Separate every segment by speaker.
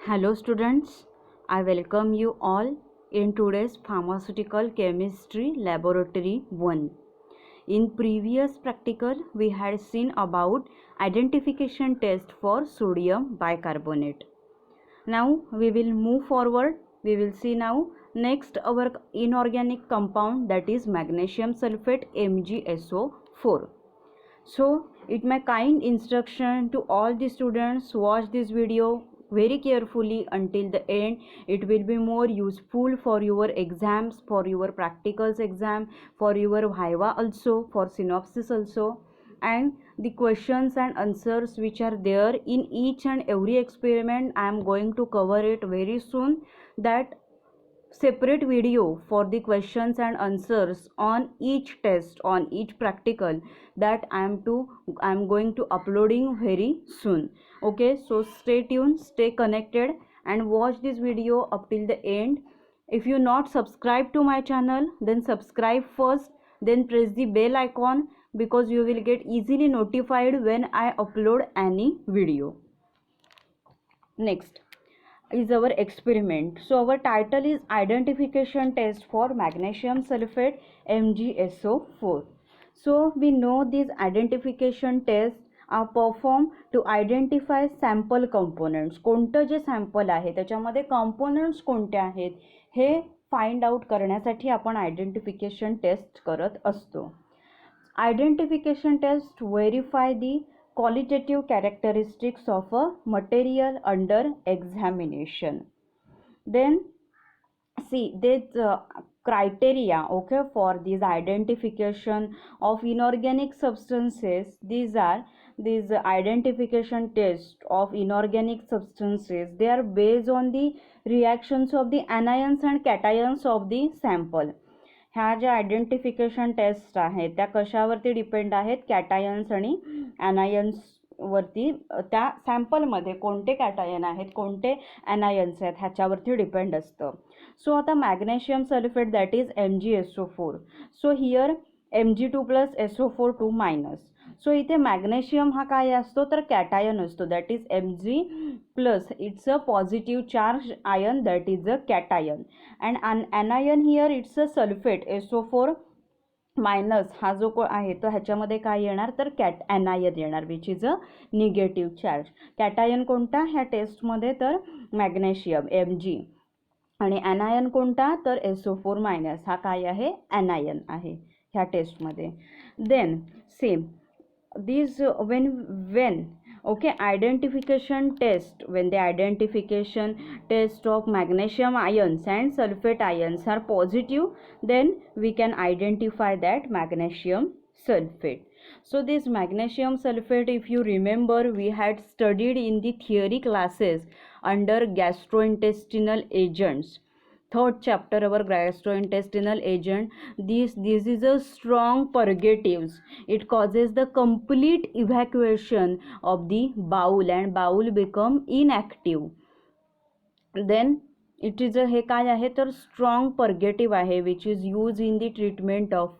Speaker 1: Hello students, I welcome you all in today's Pharmaceutical Chemistry Laboratory 1. In previous practical, we had seen about identification test for sodium bicarbonate. Now we will move forward. We will see now next our inorganic compound, that is magnesium sulfate MgSO4. So it my kind instruction to all the students, watch this video very carefully until the end. It will be more useful for your exams, for your practicals exam, for your viva also, for synopsis also, and the questions and answers which are there in each and every experiment. I am going to cover it very soon. That separate video for the questions and answers on each test, on each practical, that I'm going to uploading very soon. Okay, so stay tuned, stay connected, and watch this video up till the end. If you not subscribe to my channel, then subscribe first, then press the bell icon, because you will get easily notified when I upload any video. Next is our experiment. So our title is identification test for magnesium sulfate MgSO4. So we know these identification tests are performed to identify sample components. कोणतं जे sample आहे त्याच्यामध्ये components कोणते आहेत हे find out करण्यासाठी आपण identification taste करत असतो. Identification test verify the qualitative characteristics of a material under examination. Then see this criteria, okay, for this identification of inorganic substances. These identification test of inorganic substances, they are based on the reactions of the anions and cations of the sample. ह्या ज्या identification taste आहेत त्या कशावरती depend आहेत, कॅटायन्स आणि ॲनायन्स वरती. त्या सॅम्पलमध्ये कोणते cation आहेत, कोणते ॲनायन्स आहेत ह्याच्यावरती डिपेंड असतं. सो आता magnesium sulphate, that is MgSO4. So here Mg2 plus SO4 2 minus. So इथे मॅग्नेशियम हा काय असतो तर कॅटायन असतो, that is Mg plus it's a positive charge ion, that is a cation. And anion here it's a sulphate SO4 minus. हा जो आहे तो ह्याच्यामध्ये काय येणार तर ॲनायन येणार, which is a negative charge. Cation कोणता ह्या टेस्टमध्ये तर मॅग्नेशियम Mg, आणि ॲनायन कोणता तर SO4 मायनस. हा काय आहे ॲनायन आहे ह्या टेस्टमध्ये. Then same these when okay identification test, when the identification test of magnesium ions and sulfate ions are positive, then we can identify that magnesium sulfate. So this magnesium sulfate, if you remember, we had studied in the theory classes under gastrointestinal agents. Third chapter, our gastrointestinal agent. This is a strong purgatives. It causes the complete evacuation of the bowel and bowel become inactive. Then it is a हे काय आहे तर strong purgative आहे, which is used in the treatment of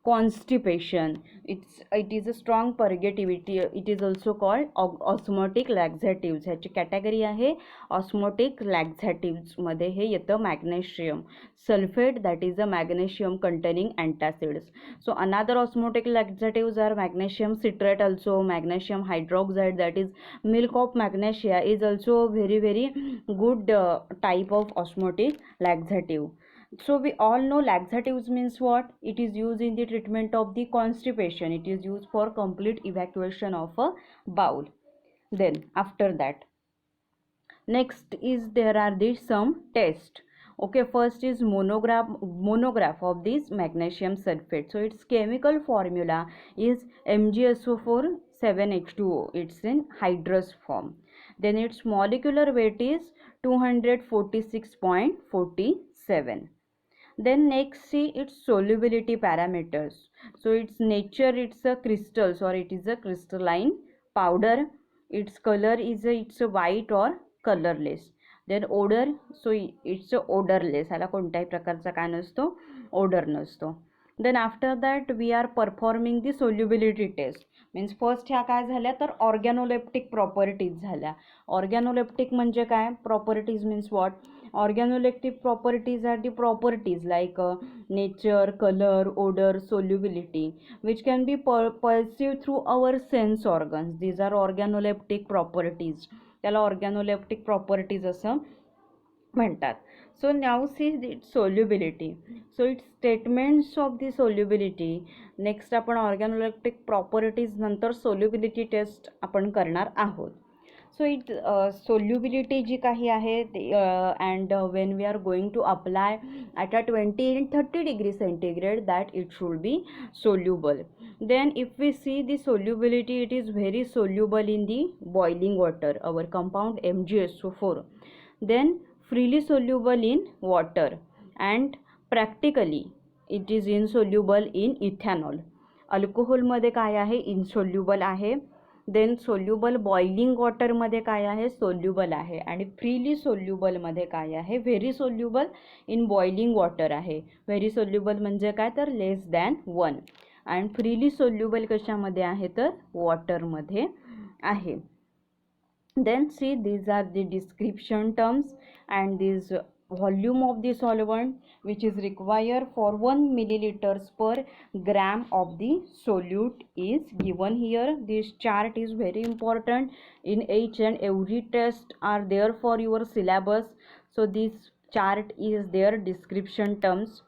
Speaker 1: constipation. It is a strong purgative. It is also called osmotic laxatives. ह्याची category आहे osmotic laxatives मध्ये हे येतं magnesium sulphate, that is a magnesium containing antacids. So another osmotic laxatives are magnesium citrate also, magnesium hydroxide, that is milk of magnesia, is also very good type of osmotic laxative. So we all know laxatives means what? It is used in the treatment of the constipation. It is used for complete evacuation of a bowel. Then after that, next is there are these some tests. Okay, first is monograph of this magnesium sulfate. So its chemical formula is MgSO4 7H2O. It's in hydrous form. Then its molecular weight is 246.47. Then next see its solubility parameters. So its nature, it's a crystals or it is a crystalline powder. Its color is it's a white or colorless. Then odor, so it's a odorless. ह्याला कोणत्याही प्रकारचा काय नसतो, odor नसतो. Then after that we are performing the solubility test. Means first ह्या काय झाल्या तर ऑर्गॅनोलेप्टिक प्रॉपर्टीज झाल्या. ऑर्गॅनोलेप्टिक म्हणजे काय, properties means what, organoleptic properties are the properties like nature, color, odor, solubility which can be perceived through our sense organs. These are organoleptic properties. त्याला organoleptic properties असं म्हणतात. So now see its solubility. So its statements of the solubility. Next आपण organoleptic properties नंतर solubility test आपण करणार आहोत. So it solubility जी काही आहे and when we are going to apply at a 20 and 30 degree centigrade that it should be soluble. Then if we see the solubility, it is very soluble in the boiling water, our compound MgSO4. Then freely soluble in water and practically it is insoluble in ethanol. Alcohol मध्ये काय आहे, insoluble आहे. Then soluble boiling वॉटरमध्ये काय आहे, soluble आहे. आणि freely सोल्युबलमध्ये काय आहे, very soluble in boiling water आहे. व्हेरी सोल्युबल म्हणजे काय तर लेस दॅन 1. आणि फ्रीली सोल्युबल कशामध्ये आहे तर वॉटरमध्ये आहे. Then see these are the description terms and this volume of the solvent which is required for 1 milliliters per gram of the solute is given here. This chart is very important in each and every test are there for your syllabus. So this chart is their description terms.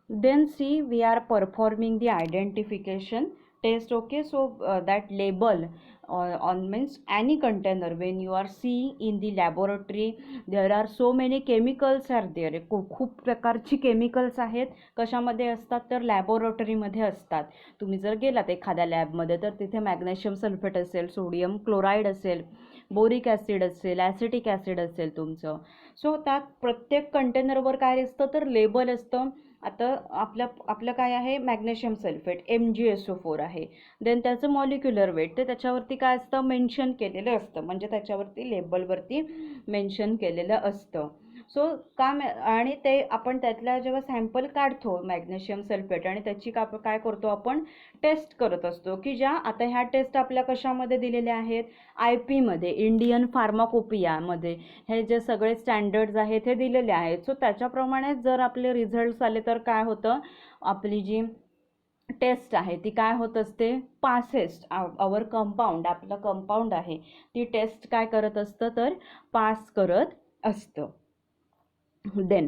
Speaker 1: Then see we are performing the identification test. Okay, so that label on means any container when you are seeing in the laboratory there are so many chemicals are there. खूप प्रकारची chemicals आहेत. कशामध्ये असतात तर लॅबोरेटरीमध्ये असतात. तुम्ही जर गेलात एखाद्या लॅबमध्ये तर तिथे मॅग्नेशियम सल्फेट असेल, सोडियम क्लोराईड असेल, बोरिक ॲसिड असेल, ॲसिटिक ॲसिड असेल तुमचं. सो त्यात प्रत्येक कंटेनरवर काय असतं तर लेबल असतं. आता आपलं काय आहे, मॅग्नेशियम सल्फेट MgSO4 आहे. देन त्याचं मॉलिक्युलर वेट ते त्याच्यावरती काय असतं मेन्शन केलेलं असतं, म्हणजे त्याच्यावरती लेबलवरती मेन्शन केलेलं असतं. सो आणि ते आपण त्यातल्या जेव्हा सॅम्पल काढतो मॅग्नेशियम सल्फेट आणि त्याची काय करतो आपण टेस्ट करत असतो की ज्या आता ह्या टेस्ट आपल्या कशामध्ये दिलेल्या आहेत, IP मध्ये, इंडियन फार्माकोपियामध्ये हे जे सगळे स्टँडर्ड्स आहेत हे दिलेले आहेत. सो त्याच्याप्रमाणे जर आपले रिझल्ट्स आले तर काय होतं, आपली जी टेस्ट आहे ती काय होत असते, पासेस्ट आवर कंपाऊंड, आपलं कंपाऊंड आहे ती टेस्ट काय करत असतं तर पास करत असतं. देन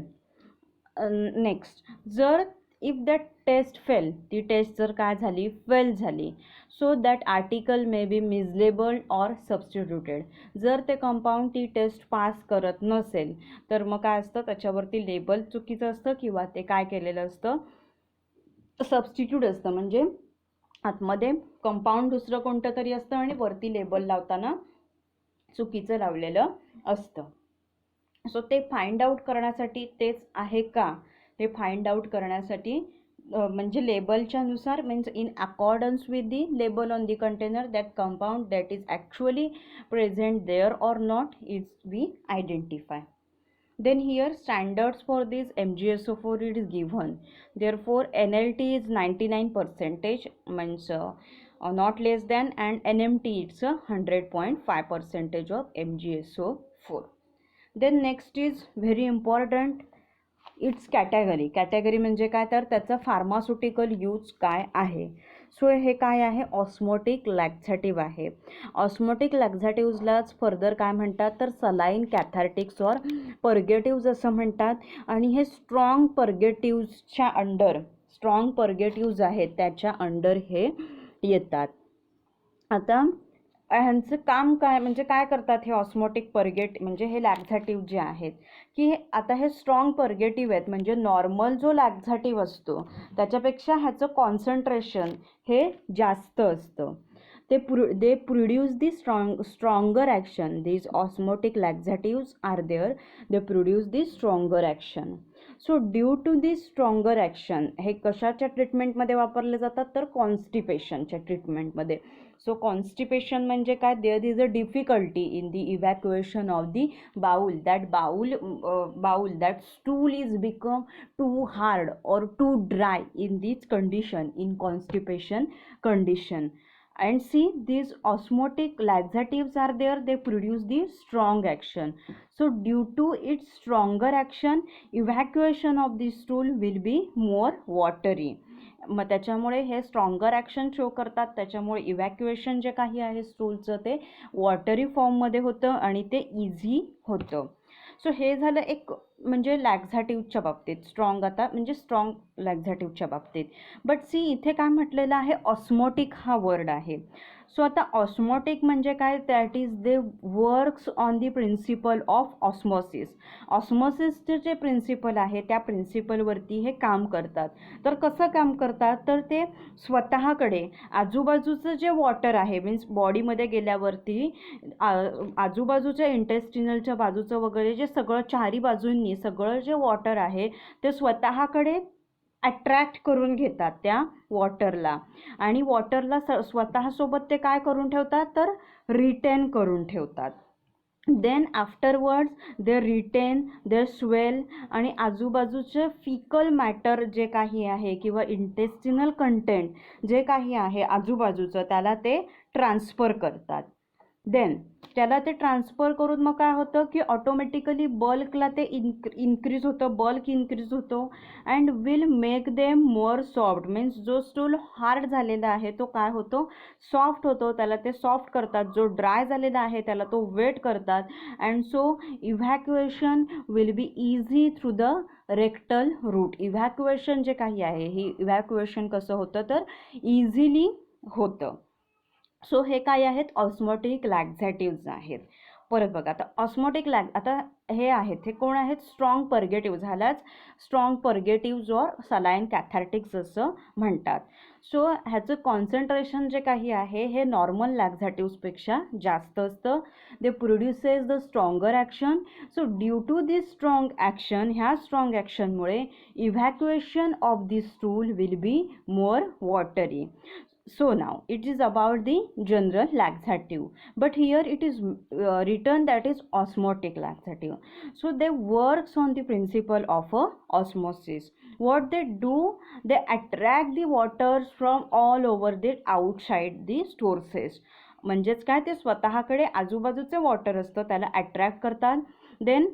Speaker 1: नेक्स्ट जर इफ दॅट टेस्ट फेल, ती टेस्ट जर काय झाली फेल झाली, so that article may be mislabelled or substituted. जर ते कंपाऊंड ती टेस्ट पास करत नसेल तर मग काय असतं त्याच्यावरती लेबल चुकीचं असतं किंवा ते काय केलेलं असतं सबस्टिट्यूट असतं, म्हणजे आतमध्ये कंपाऊंड दुसरं कोणतं तरी असतं आणि वरती लेबल लावताना चुकीचं लावलेलं असतं. सो ते फाइंड आउट करण्यासाठी तेच आहे का हे फाइंड आउट करण्यासाठी म्हणजे लेबलच्या नुसार means in accordance with the label on the container that compound that is actually present there or not is we identify. Then here standards for this MgSO4 it is given. Therefore NLT is 99% means not less than, and NMT it's 100.5% of MgSO4. Then next is very important, it's category. Category म्हणजे काय तर त्याचं pharmaceutical use काय आहे. So हे काय आहे, osmotic लॅक्झॅटिव्ह आहे. ऑस्मोटिक लॅक्झॅटिव्हजलाच फर्दर काय म्हणतात तर सलाईन, कॅथार्टिक्स ऑर पर्गेटिव्ज असं म्हणतात. आणि हे स्ट्रॉंग पर्गेटिव्जच्या अंडर, स्ट्रॉंग पर्गेटिव्ज आहेत त्याच्या अंडर हे येतात. आता ह्यांचं काम काय म्हणजे काय करतात हे ऑस्मोटिक पर्गेट म्हणजे हे लॅक्झॅटिव्ह जे आहेत की आता हे स्ट्रॉंग पर्गेटिव्ह आहेत, म्हणजे नॉर्मल जो लॅक्झॅटिव्ह असतो त्याच्यापेक्षा ह्याचं कॉन्सन्ट्रेशन हे जास्त असतं. They produce the stronger action. These osmotic laxatives are there, they produce the stronger action. So due to the stronger action, हे कशाच्या ट्रीटमेंटमध्ये वापरले जातात तर कॉन्स्टिपेशनच्या ट्रीटमेंटमध्ये. सो कॉन्स्टिपेशन म्हणजे काय, there is a difficulty in the evacuation of the bowel, that stool is become too hard or too dry in this condition, in constipation condition. And see, these osmotic laxatives are there, they produce the strong action. So due to its stronger action, evacuation of the stool will be more watery. मग त्याच्यामुळे हे stronger action show करतात, त्याच्यामुळे evacuation जे काही आहे स्टूलचं ते वॉटरी फॉर्ममध्ये होतं आणि ते इझी होतं. सो हे झालं एक म्हणजे लॅक्झॅटिव्हच्या बाबतीत, स्ट्रॉंग आता म्हणजे स्ट्रॉंग लॅक्झॅटिव्हच्या बाबतीत. बट सी इथे काय म्हटलेलं आहे, ऑस्मोटिक हा वर्ड आहे. सो आता ऑस्मोटिक म्हणजे काय, that is they works on the principle of osmosis. ऑस्मोसिसचे जे प्रिन्सिपल आहे त्या प्रिन्सिपलवरती हे काम करतात. तर कसं काम करतात, तर ते स्वतःकडे आजूबाजूचं जे वॉटर आहे, मीन्स बॉडीमध्ये गेल्यावरती आजूबाजूच्या इंटेस्टिनलच्या बाजूचं वगैरे जे सगळं चारी बाजूंनी सगळं जे वॉटर आहे ते स्वतःकडे अट्रॅक्ट करून घेतात त्या वॉटरला, आणि वॉटरला स्वतःसोबत ते काय करून ठेवतात तर रिटेन करून ठेवतात. Then afterwards they retain, they swell, आणि आजूबाजूचे फिकल मॅटर जे काही आहे किंवा इंटेस्टिनल कंटेंट जे काही आहे आजूबाजूचं त्याला ते ट्रान्सफर करतात. देन त्याला ते ट्रान्सफर करून मग काय होतं की ऑटोमॅटिकली बल्कला ते इन्क्रीज होतं, बल्क इन्क्रीज होतो and will make them more soft. Means जो स्टूल हार्ड झालेला आहे तो काय होतो, सॉफ्ट होतो, त्याला ते सॉफ्ट करतात. जो ड्राय झालेला आहे त्याला तो वेट करतात. And so evacuation will be easy through the rectal route. Evacuation जे काही आहे हे इव्हॅक्युएशन कसं होतं तर इझिली होतं. सो हे काय आहेत, ऑस्मोटिक लॅक्झॅटिव्ज आहेत. परत बघा आता ऑस्मोटिक आता हे आहेत, हे कोण आहेत, स्ट्रॉंग पर्गेटिव्ह. झाल्याच स्ट्रॉंग पर्गेटिव्ज ऑर सलाईन कॅथॅर्टिक्स असं म्हणतात. सो ह्याचं कॉन्सन्ट्रेशन जे काही आहे हे नॉर्मल लॅक्झॅटिव्सपेक्षा जास्त असतं. They produces the stronger action. So due to this strong action, ह्या स्ट्रॉंग ॲक्शनमुळे evacuation of this stool will be more watery. So now it is about the general laxative, but here it is written that is osmotic laxative. So they works on the principle of osmosis. What they do, they attract the waters from all over the outside the sources. म्हणजेच काय, ते स्वतःकडे आजूबाजूचे water असतं त्याला attract करतात. Then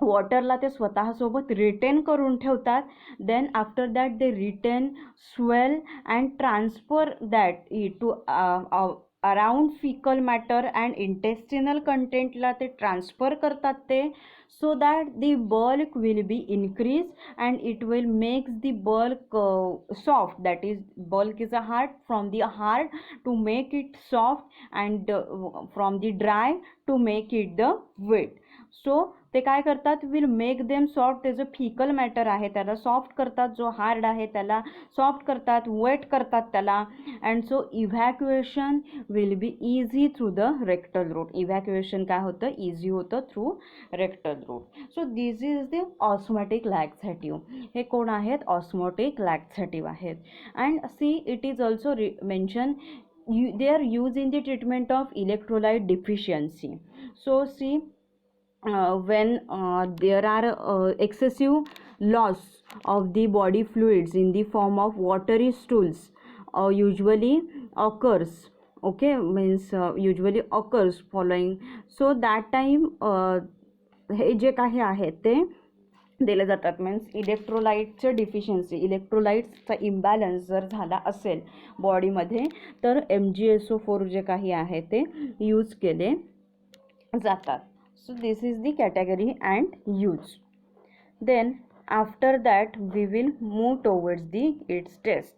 Speaker 1: वॉटरला ते स्वतःसोबत रिटेन करून ठेवतात. Then after that they retain, swell and transfer that to around faecal matter and intestinal कंटेंटला ते ट्रान्सफर करतात ते, so that the bulk will be increase and it will makes the bulk soft. That is bulk is a hard, from the hard to make it soft and from the dry to make it the wet. So ते काय करतात, will make them soft. ते जो fickle matter आहे त्याला soft करतात, जो hard आहे त्याला सॉफ्ट करतात, वेट करतात त्याला. And so evacuation will be easy through the rectal route. Evacuation काय होतं, इझी होतं through rectal route. So this is the osmotic laxative. हे कोण आहेत, ऑस्मोटिक लॅक्झॅटिव्ह आहेत. And see it is also mention they are used in the treatment of electrolyte deficiency. So see, when there are excessive loss of the body fluids in the form of watery stools usually occurs, okay, means usually occurs following. So that time हे जे काही आहे ते दिले जातात. Means इलेक्ट्रोलाइटचं deficiency, इलेक्ट्रोलाइट्सचा imbalance जर झाला असेल बॉडीमध्ये तर MgSO4 जे काही आहे ते यूज केले जातात. So this is the category and use. Then after that we will move towards the its test.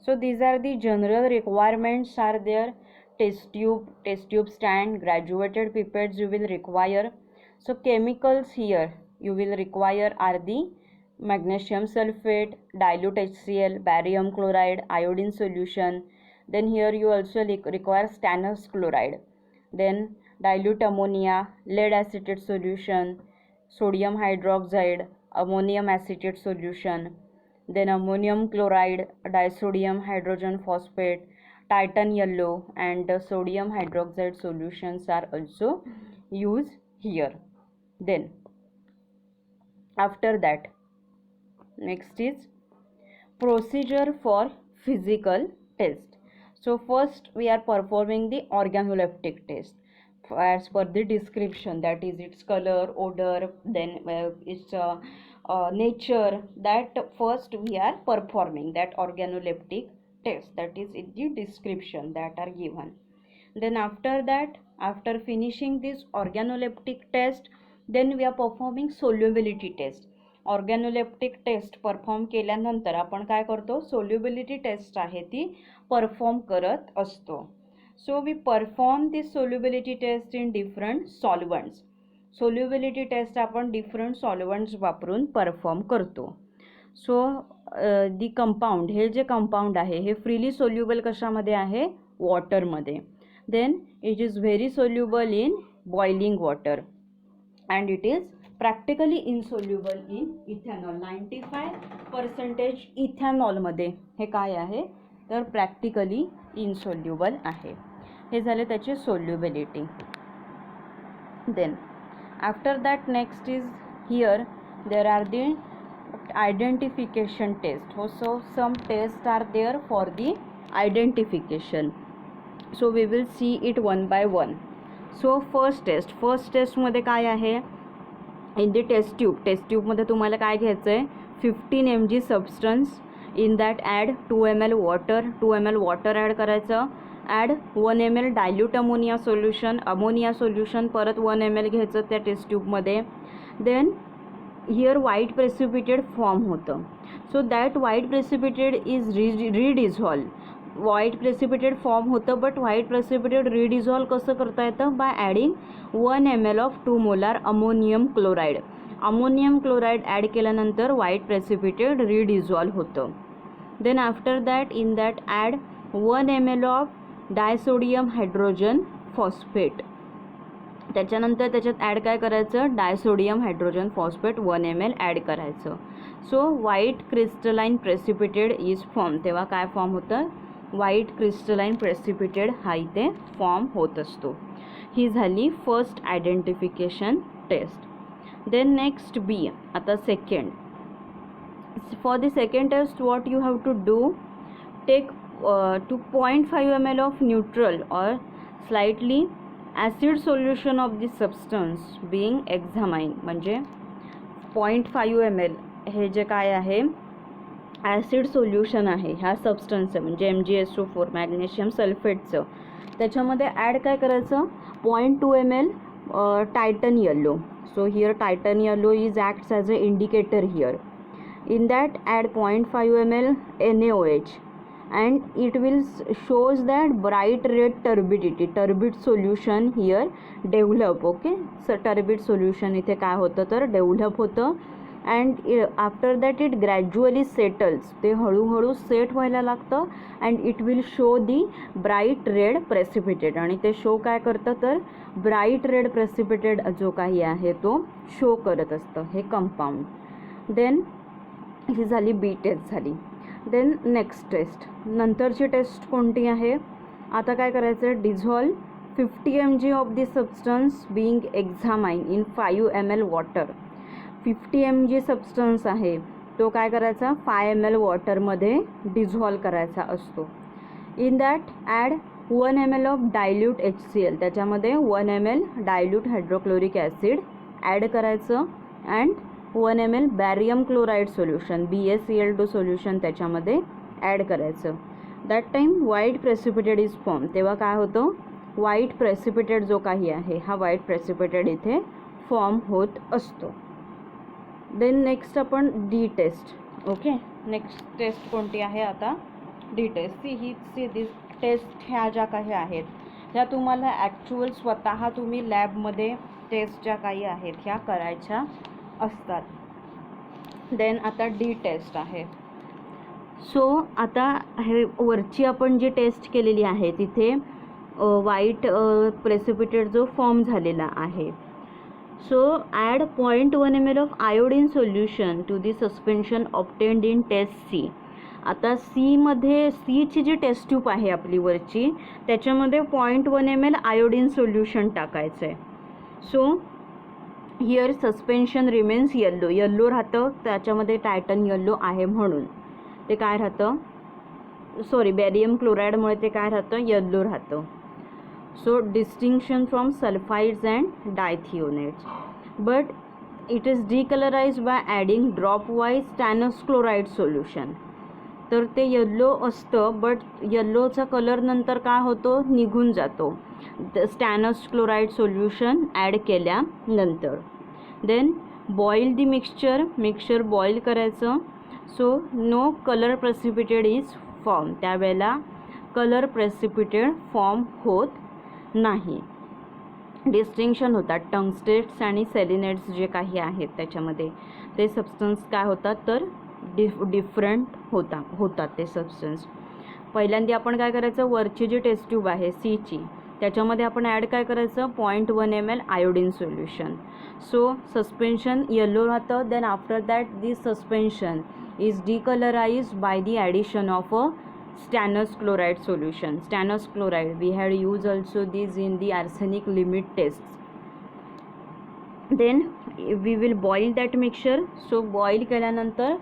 Speaker 1: So these are the general requirements are there. Test tube stand, graduated pipettes you will require. So chemicals here you will require are the magnesium sulfate, dilute HCl, barium chloride, iodine solution. Then here you also require stannous chloride. Then dilute ammonia, lead acetate solution, sodium hydroxide, ammonium acetate solution, then ammonium chloride, disodium hydrogen phosphate, titan yellow, and sodium hydroxide solutions are also used here. Then after that, next is procedure for physical test. So first we are performing the organoleptic test as per the description, that is its color, odor, then its nature. That first we are performing that organoleptic test, that is in the description that are given. Then after that, after finishing this organoleptic test, then we are performing solubility test. Organoleptic test perform केल्यानंतर आपण काय करतो, solubility taste आहे ती perform करत असतो. So we perform this solubility test in different solvents. Solubility test आपण different solvents वापरून परफॉर्म करतो. सो दी कंपाऊंड, हे जे कंपाऊंड आहे हे फ्रीली सोल्युबल कशामध्ये आहे, वॉटरमध्ये. Then it is very soluble in boiling water and it is practically insoluble in ethanol. 95% इथेनॉलमध्ये हे काय आहे तर प्रॅक्टिकली इनसोल्युबल आहे. हे झाले त्याची solubility. Then after that next is here there are the identification test. So some test are there for the identification. So we will see it one by one. So first टेस्टमध्ये काय आहे, in the taste ट्यूबमध्ये तुम्हाला काय घ्यायचं आहे, 15 mg substance. In that add 2 ml water, 2 ml water add करायचं. Add 1 ml dilute ammonia solution परत 1 ml घ्यायचं त्या टेस्ट ट्यूबमध्ये. Then here white precipitated form होतं. So that white precipitated is redissolve. White precipitated form होतं, but white precipitated redissolve कसं करता येतं, by adding 1 ml of 2 molar ammonium chloride. Ammonium chloride add केल्यानंतर व्हाईट प्रेसिपिटेड रिडिझॉल्व होतं. Then after that in that add 1 ml of disodium hydrogen phosphate. त्याच्यानंतर त्याच्यात add काय करायचं, disodium hydrogen phosphate 1 ml add करायचं. So white crystalline precipitated is form. तेव्हा काय form होतं, व्हाईट क्रिस्टलाइन प्रेसिपिटेड हा इथे फॉर्म होत असतो. ही झाली first identification test. Then next B. आता second. For the second test what you have to do, take 2.5 ml of neutral or slightly acid solution of the substance being examine. म्हणजे 0.5 ml हे जे काय आहे ॲसिड सोल्युशन आहे ह्या सबस्टन्सचं, म्हणजे MgSO4 magnesium सल्फेटचं. त्याच्यामध्ये ॲड काय करायचं, 0.2 ml titan yellow. So here titan yellow is acts as a indicator here. In that add 0.5 ml NaOH and it will shows that bright red turbidity, turbid solution here develop. okay, so turbid solution इथे काय होतं तर develop होतं. And after that it gradually settles. ते हळूहळू set व्हायला लागतं and it will show the bright red precipitated. आणि ते शो काय करतं तर ब्राईट रेड प्रेसिपिटेड जो काही आहे तो शो करत असतं हे कंपाऊंड. देन ही झाली बी टेस्ट झाली. देन नेक्स्ट टेस्ट, नंतरची टेस्ट कोणती आहे, आता काय करायचं, dissolve 50 mg of the substance being examine in 5 ml water. 50 mg substance आहे तो काय करायचा 5 ml वॉटरमध्ये डिझॉल्व करायचा असतो. In that add 1 ml of dilute HCl. त्याच्यामध्ये 1 ml dilute hydrochloric acid add करायचं and 1 ml barium chloride solution BaCl2 solution त्याच्यामध्ये add करायचं. That time white precipitated is form. तेव्हा काय होतं, व्हाईट प्रेसिपिटेड जो काही आहे हा व्हाईट प्रेसिपिटेड इथे फॉर्म होत असतो. देन नेक्स्ट आपण D test. Okay, next test कोणती आहे आता, डी टेस्ट. ही टेस्ट ह्या ज्या काही आहेत ह्या तुम्हाला ॲक्च्युअल स्वतः तुम्ही लॅबमध्ये टेस्ट ज्या काही आहेत ह्या करायच्या असतात. देन आता डी टेस्ट आहे. सो आता हे वरची आपण जी टेस्ट केलेली आहे तिथे व्हाईट प्रेसिपिटेड जो फॉर्म झालेला आहे So add 0.1 ml of iodine solution to the suspension obtained in test C. आता सी मध्ये सीची जी टेस्ट ट्यूब आहे आपली वरची त्याच्यामध्ये 0.1 ml आयोडीन सोल्युशन टाकायचं आहे. So here suspension remains yellow, yellow राहतं त्याच्यामध्ये टायटन येल्लो आहे म्हणून ते काय राहतं, सॉरी बॅरियम क्लोराईडमुळे ते काय राहतं, येल्लो राहतं. So distinction from sulphides and dithionates. But it is decolorised by adding dropwise stannous chloride solution. तर ते येल्लो असतं बट येल्लोचा कलर नंतर काय होतो, निघून जातो स्टॅनस क्लोराईड सोल्युशन ॲड केल्यानंतर. Then boil the mixture boil करायचं. So no colour precipitated is form, त्यावेळेला कलर प्रेसिपिटेड फॉर्म होत नाही. डिस्टिंक्शन होतात टंगस्टेट्स आणि सेलिनेट्स जे काही आहेत त्याच्यामध्ये ते सबस्टन्स काय होतात तर डिफरंट होतात ते सबस्टन्स. पहिल्यांदा आपण काय करायचं, वरची जी टेस्ट ट्यूब आहे सीची त्याच्यामध्ये आपण ॲड काय करायचं 0.1 ml iodine solution. So suspension yellow राहतं. Then after that this suspension is decolorised by the addition of a stannous chloride solution. Stannous chloride we had used also this in the arsenic limit tests. Then we will boil that mixture. So boil केल्यानंतर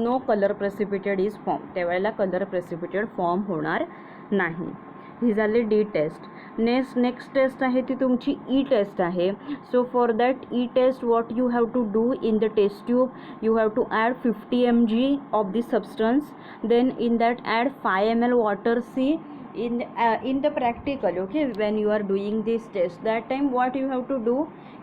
Speaker 1: no color precipitate is formed, त्यावेळेला color precipitate form होणार नाही. ही झाली D taste. Next taste आहे ती तुमची E test आहे. So for that E test what you have to do in the test tube, you have to add 50 mg of the substance. Then in that add 5 ml water. See in the practical, okay, when you are doing this test, that time what you have to do,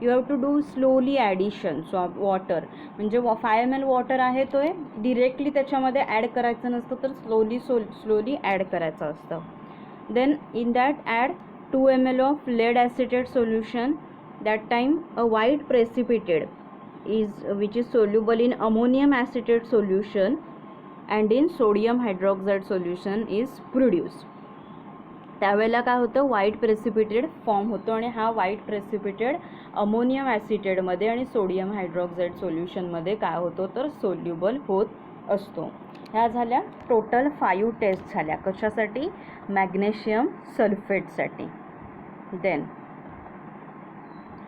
Speaker 1: you have to do slowly additions of water. म्हणजे 5 ml water आहे तो directly त्याच्यामध्ये add करायचं नसतं तर slowly add करायचं असतं. Then in that add 2 ml of lead acetate solution. That time a white precipitate is which is soluble in ammonium acetate solution and in sodium hydroxide solution is produced. त्यावेळेला काय होतं, white precipitated form होतो आणि हा white precipitated ammonium ॲसिटेडमध्ये आणि sodium hydroxide सोल्युशनमध्ये काय होतो तर सोल्युबल होत असतो. ह्या झाल्या टोटल 5 टेस्ट झाल्या. कशासाठी, मॅग्नेशियम सल्फेटसाठी. Then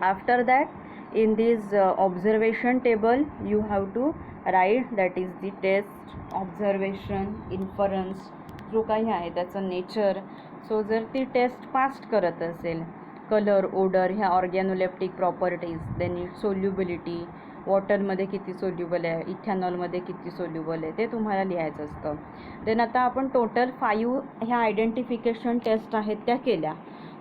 Speaker 1: after that in this observation table you have to write that is the test, observation, inference जो काही आहे त्याचं नेचर. सो जर ती टेस्ट पास करत असेल, कलर, ओडर, ह्या ऑर्गॅनोलेप्टिक प्रॉपर्टीज, देन सोल्युबिलिटी, वॉटरमध्ये किती सोल्युबल आहे, इथॅनॉलमध्ये किती सोल्युबल आहे ते तुम्हाला लिहायचं असतं. देन आता आपण टोटल 5 ह्या आयडेंटिफिकेशन टेस्ट आहेत त्या केल्या.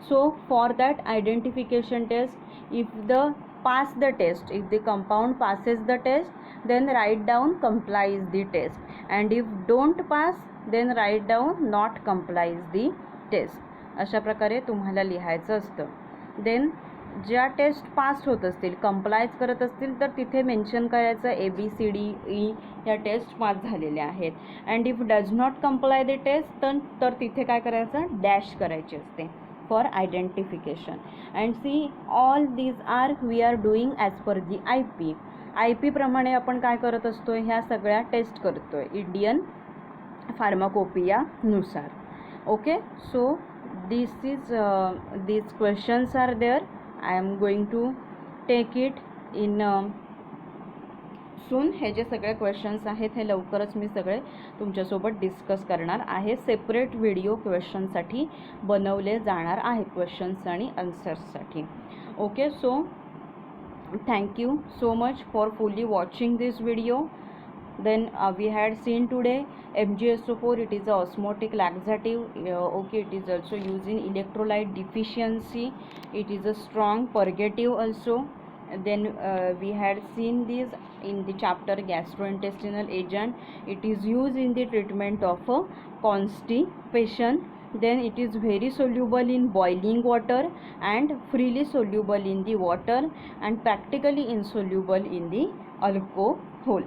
Speaker 1: So for that identification test, if the test, if the compound passes the test, then write down complies the test, and if don't pass then write down not complies the test. अशा प्रकारे तुम्हाला लिहायचं असतं. Then ज्या test pass होत असतील, कंप्लायच करत असतील तर तिथे मेन्शन करायचं ABCDE या टेस्ट पास झालेल्या आहेत. And if does not comply the test तर तिथे काय करायचं, डॅश करायची असते for identification. And see all these are we are doing as per the IP प्रमाणे आपण काय करत असतो, ह्या सगळ्या टेस्ट करतो आहे इंडियन फार्माकोपियानुसार. Okay, so these questions are there. I am going to take it in soon. हे जे सगळे क्वेश्चन्स आहेत हे लवकरच मी सगळे तुमच्यासोबत डिस्कस करणार आहे. सेपरेट व्हिडिओ क्वेश्चनसाठी बनवले जाणार आहेत, क्वेश्चन्स आणि आन्सर्ससाठी. Okay, so thank you so much for fully watching this video. Then we had seen today MgSO4. It is a osmotic laxative. Okay, it is also used in electrolyte deficiency. It is a strong purgative also. Then we had seen this in the chapter gastrointestinal agent. It is used in the treatment of constipation. Then it is very soluble in boiling water and freely soluble in the water and practically insoluble in the alcohol.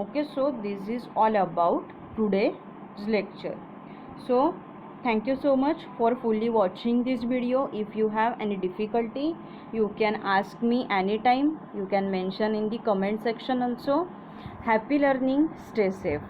Speaker 1: Okay, so this is all about today's lecture. So Thank you so much for fully watching this video. If you have any difficulty, you can ask me anytime. You can mention in the comment section also. Happy learning. Stay safe.